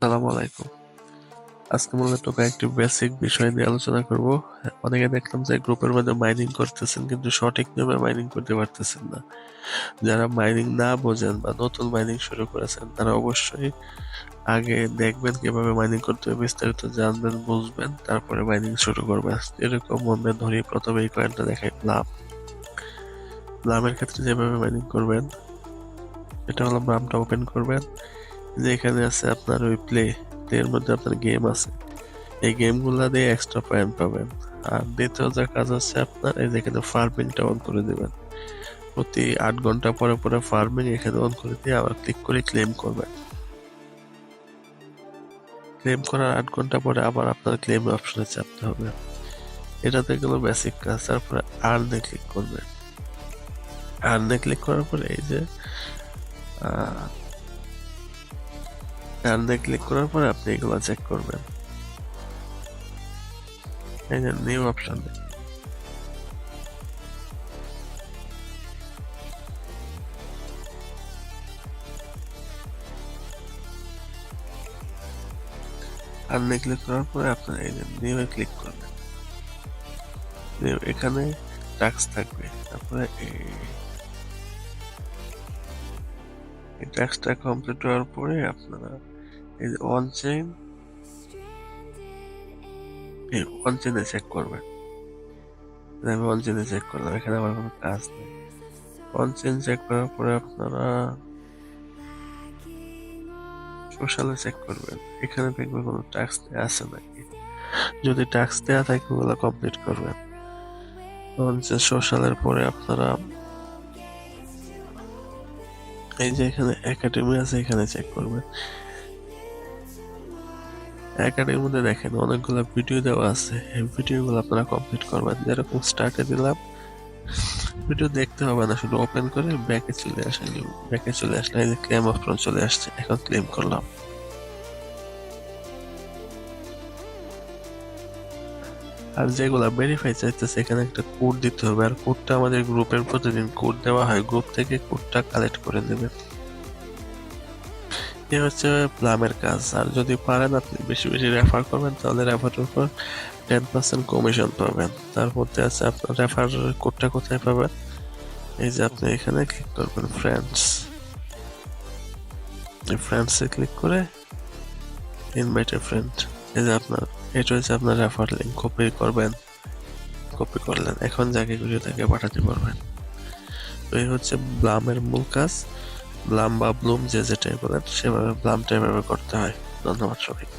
আসসালামু আলাইকুম। আজকে মূলত কয়েকটি বেসিক বিষয় নিয়ে আলোচনা করব। অনেকে দেখলাম যে গ্রুপের মধ্যে মাইনিং করতেছেন কিন্তু সঠিক নিয়মে মাইনিং করতে পারতেছেন না। যারা মাইনিং না বোঝেন বা নতুন মাইনিং শুরু করেছেন তারা অবশ্যই আগে দেখবেন কিভাবে মাইনিং করতে হবে, বিস্তারিত জানবেন বুঝবেন, তারপরে মাইনিং শুরু করবেন। এরকম মনে ধরি প্রথমে এই কয়েনটা দেখাই প্লাম। প্লামের ক্ষেত্রে যেভাবে মাইনিং করবেন, এটা হলো প্লামটা ওপেন করবেন। যে এখানে আছে আপনার ওই প্লের মধ্যে আপনার গেম আছে, এই গেমগুলা দিয়ে এক্সট্রা পয়েন্ট পাবেন। আর দ্বিতীয় যে কাজ হচ্ছে আপনার এই যে এখানে ফার্মিংটা অন করে দিবেন। প্রতি 8 ঘন্টা পরে পরে ফার্মিং এখানে অন করে দিয়ে আবার ক্লিক করে ক্লেম করবেন। ক্লেম করার 8 ঘন্টা পরে আবার আপনার ক্লেম অপশনে চাপতে হবে। এটাতে গেলো বেসিক কাজ। তারপরে আর্নে ক্লিক করবেন। আর্নে ক্লিক করার পরে এই যে আর্নে ক্লিক করার পরে আপনি এগুলো চেক করবেন। এই যে নিউ অপশন, আর্নে ক্লিক করার পরে আপনার এই যে নিউ এ ক্লিক করবেন। এখানে টাস্ক থাকবে। তারপরে এই টাস্কটা কমপ্লিট হওয়ার পরে আপনারা এই যে অন চেইনে চেক করবেন। আমি অন চেইনে চেক করলাম, এখানে আমার কোনো কাজ নেই। অন চেইন চেক করার পরে আপনারা সোশ্যালে চেক করবেন। এখানে দেখবেন কোনো টাস্ক দেওয়া আছে নাকি। যদি টাস্ক দেওয়া থাকে ওগুলো কমপ্লিট করবেন। অন চেইন সোশ্যালের পরে আপনারা এই যে এখানে একাডেমি আছে, এখানে চেক করবেন। একাডেমির মধ্যে দেখেন অনেকগুলো ভিডিও দেওয়া আছে, এই ভিডিওগুলো আপনারা কমপ্লিট করবেন। যেরকম স্টার্টে দিলাম, ভিডিও দেখতে হবে না, শুধু ওপেন করে ব্যাকে চলে আসেন। ব্যাকে চলে আসলে এই যে ক্লেম অপশন চলে আসছে, এখন ক্লেম করলাম। আর যেগুলা ভেরিফাই চাইতেছে এখানে একটা কোড দিতে হবে, আর কোডটা আমাদের গ্রুপের প্রতিদিন কোড দেওয়া হয়, গ্রুপ থেকে কোডটা কালেক্ট করে নেবেন। এ হচ্ছে প্লামের কাজ। আর যদি পারেন আপনি বেশি বেশি রেফার করবেন, তাহলে রেফারের উপর 10% কমিশন পাবেন। তার মধ্যে আছে আপনার রেফার কোডটা কোথায় পাবেন, এই যে আপনি এখানে ক্লিক করবেন ফ্রেন্ডস। ফ্রেন্ডসে ক্লিক করে ইনভাইট এ ফ্রেন্ড, এই যে আপনার এটা হচ্ছে আপনার রেফার লিঙ্ক। কপি করবেন, কপি করলেন, এখন যাকে খুশি তাকে পাঠাতে পারবেন। তো এই হচ্ছে ব্লামের মূল কাজ। ব্লাম বা ব্লুম যে যেটাই বলেন সেভাবে ব্লামটা এভাবে করতে হয়। ধন্যবাদ সবাইকে।